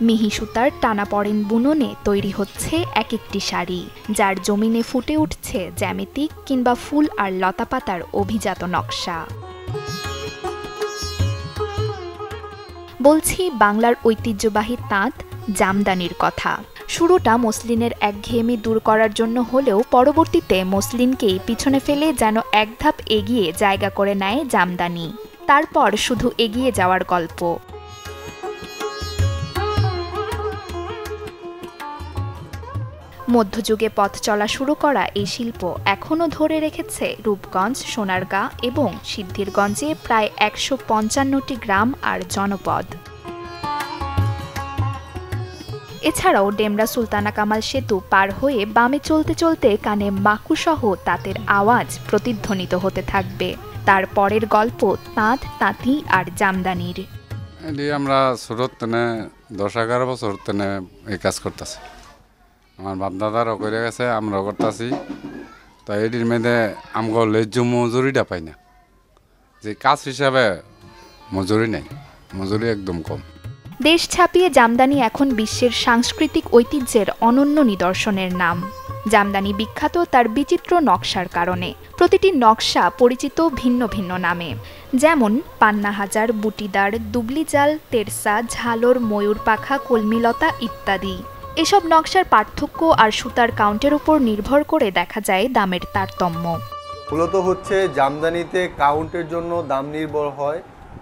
মিহি সুতার টানাপড়েন বুননে তৈরি হচ্ছে এক একটি শাড়ি, যার জমিনে ফুটে উঠছে জ্যামিতিক কিংবা ফুল আর লতাপাতার অভিজাত নকশা। বলছি বাংলার ঐতিহ্যবাহী তাঁত জামদানির কথা। শুরুটা মসলিনের একঘেয়েমি দূর করার জন্য হলেও পরবর্তীতে মসলিনকেই পিছনে ফেলে যেন এক ধাপ এগিয়ে জায়গা করে নেয় জামদানি। তারপর শুধু এগিয়ে যাওয়ার গল্প। মধ্যযুগে পথ চলা শুরু করা এই শিল্প এখনও ধরে রেখেছে রূপগঞ্জ, সোনারগাঁ এবং সিদ্ধিরগঞ্জে প্রায় ১৫৫টি গ্রাম আর জনপদ। এছাড়াও ডেমরা সুলতানা কামাল সেতু পার হয়ে বামে চলতে চলতে কানে মাকুসহ তাঁতের আওয়াজ প্রতিধ্বনিত হতে থাকবে। তার পরের গল্প তাঁত, তাঁতি আর জামদানির। আমরা ছোট ১০-১১ বছর এই কাজ করতেছি। আমার বাপ দাদারও করে গেছে, আমরাও করতেছি। তো এটির মেয়েদে আমগো লেজ্জ মজুরিটা পাই না, যে কাজ হিসাবে মজুরি নেই, মজুরি একদম কম। দেশ ছাপিয়ে জামদানি এখন বিশ্বের সাংস্কৃতিক ঐতিহ্যের অনন্য নিদর্শনের নাম। জামদানি বিখ্যাত তার বিচিত্র নকশার কারণে। প্রতিটি নকশা পরিচিত ভিন্ন ভিন্ন নামে, যেমন পান্নাহাজার, বুটিদার, দুবলিজাল, তেরসা, ঝালর, ময়ূর পাখা, কলমিলতা ইত্যাদি। এসব নকশার পার্থক্য আর সুতার কাউন্টের উপর নির্ভর করে দেখা যায় দামের তারতম্য। মূলত হচ্ছে জামদানিতে কাউন্টের জন্য দাম নির্ভর হয়,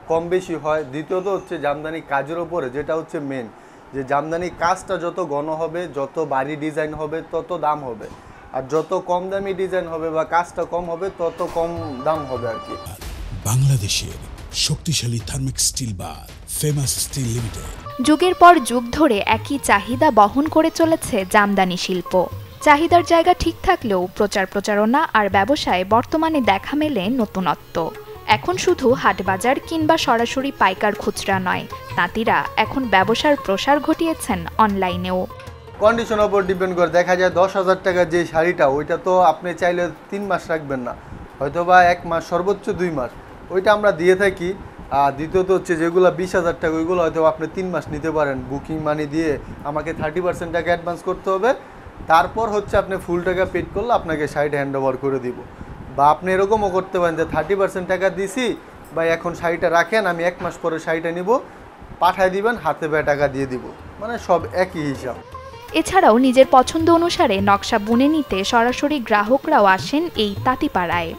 কম বেশি হয়। দ্বিতীয়ত হচ্ছে জামদানি কাজের ওপরে, যেটা হচ্ছে মেন, যে জামদানি কাজটা যত ঘন হবে, যত ভারী ডিজাইন হবে তত দাম হবে, আর যত কম দামি ডিজাইন হবে বা কাজটা কম হবে তত কম দাম হবে আর কি। বাংলাদেশের শক্তিশালী থার্মিক স্টিল বার ফেমাস স্টিল লিমিটেড। যুগের পর যুগ ধরে একই চাহিদা বহন করে চলেছে জামদানি শিল্প। চাহিদার জায়গা ঠিক থাকলেও প্রচার প্রচারণা আর ব্যবসায় বর্তমানে দেখা মেলে নতুনত্ব। এখন শুধু হাটবাজার কিংবা সরাসরি পাইকার খুচরা নয়, তাঁতিরা এখন ব্যবসার প্রসার ঘটিয়েছেন অনলাইনেও। কন্ডিশনের উপর ডিপেন্ড করে দেখা যায় ১০,০০০ টাকার যে শাড়িটা, ওইটা তো আপনি চাইলে ৩ মাস রাখবেন না, হয়তো বা ১ মাস, সর্বোচ্চ ২ মাস, ওইটা আমরা দিয়ে থাকি। আর দ্বিতীয়ত হচ্ছে যেগুলো ২০,০০০ টাকা, ওইগুলো হয়তো আপনি 3 মাস নিতে পারেন। বুকিং মানি দিয়ে আমাকে 30% টাকা অ্যাডভান্স করতে হবে, তারপর হচ্ছে আপনি ফুল টাকা পেড করলে আপনাকে শাড়িটা হ্যান্ড ওভার করে দিব। বা আপনি এরকমও করতে পারেন যে 30% টাকা দিছি বা এখন শাড়িটা রাখেন, আমি 1 মাস পরে শাড়িটা নিব, পাঠায় দিবেন, হাতে পায়ে টাকা দিয়ে দিব, মানে সব একই হিসাব। এছাড়াও নিজের পছন্দ অনুসারে নকশা বুনে নিতে সরাসরি গ্রাহকরাও আসেন এই তাঁতিপাড়ায়।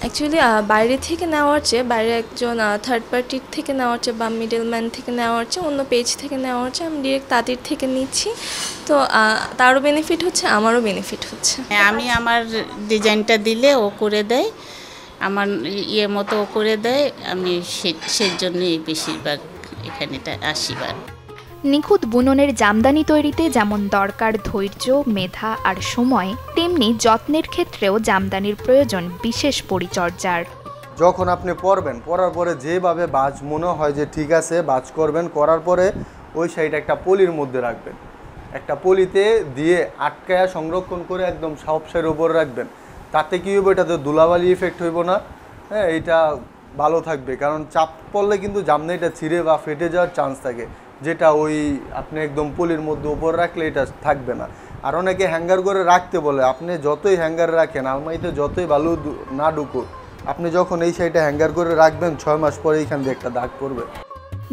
অ্যাকচুয়ালি বাইরে থেকে নেওয়ার চেয়ে, বাইরে একজন থার্ড পার্টির থেকে নেওয়ার চেয়ে বা মিডলম্যান থেকে নেওয়ার চেয়ে, অন্য পেজ থেকে নেওয়ার চেয়ে আমি ডিরেক্ট তাঁতির থেকে নিচ্ছি। তো তারও বেনিফিট হচ্ছে, আমারও বেনিফিট হচ্ছে। আমি আমার ডিজাইনটা দিলে ও করে দেয়, আমার ইয়ে মতো ও করে দেয়, আমি সেই জন্যই বেশিরভাগ এখানেটা আসিবার। নিখুঁত বুননের জামদানি তৈরিতে যেমন দরকার ধৈর্য, মেধা আর সময়, তেমনি যত্নের ক্ষেত্রেও জামদানির প্রয়োজন বিশেষ পরিচর্যার। যখন আপনি পরবেন, পরার পরে যেভাবে বাজ মনে হয় যে ঠিক আছে, বাজ করবেন, করার পরে ওই শাড়িটা একটা পলির মধ্যে রাখবেন, একটা পলিতে দিয়ে আটকায়া সংরক্ষণ করে একদম সব শাড়ির উপরে রাখবেন। তাতে কী হবে, এটাতে ধুলাবালি ইফেক্ট হইব না, হ্যাঁ, এটা ভালো থাকবে। কারণ চাপ পড়লে কিন্তু জামদানিটা ছিঁড়ে বা ফেটে যাওয়ার চান্স থাকে, যেটা ওই আপনি একদম পলির মধ্যে উপর রাখলে এটা থাকবে না। আর অনেকে হ্যাঙ্গার করে রাখতে বলে, আপনি যতই হ্যাঙ্গারে রাখেন, আলমারিতে যতই বালু না ঢুকুক, আপনি যখন এই শাড়িটা হ্যাঙ্গার করে রাখবেন ৬ মাস পরে এইখান দিয়ে একটা দাগ পড়বে।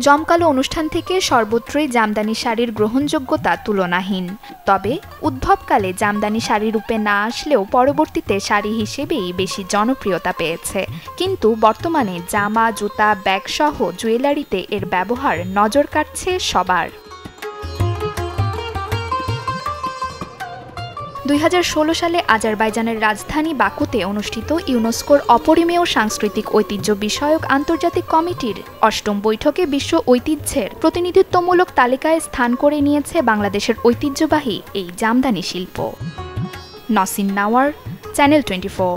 জমকালো অনুষ্ঠান থেকে সর্বত্রই জামদানি শাড়ির গ্রহণযোগ্যতা তুলনাহীন। তবে উদ্ভবকালে জামদানি শাড়ি রূপে না আসলেও পরবর্তীতে শাড়ি হিসেবেই বেশি জনপ্রিয়তা পেয়েছে। কিন্তু বর্তমানে জামা, জুতা, ব্যাগ সহ জুয়েলারিতে এর ব্যবহার নজর কাটছে সবার। ২০১৬ সালে আজারবাইজানের রাজধানী বাকুতে অনুষ্ঠিত ইউনেস্কোর অপরিমেয় সাংস্কৃতিক ঐতিহ্য বিষয়ক আন্তর্জাতিক কমিটির ৮ম বৈঠকে বিশ্ব ঐতিহ্যের প্রতিনিধিত্বমূলক তালিকায় স্থান করে নিয়েছে বাংলাদেশের ঐতিহ্যবাহী এই জামদানি শিল্প। নসিন নাওয়ার, চ্যানেল 24।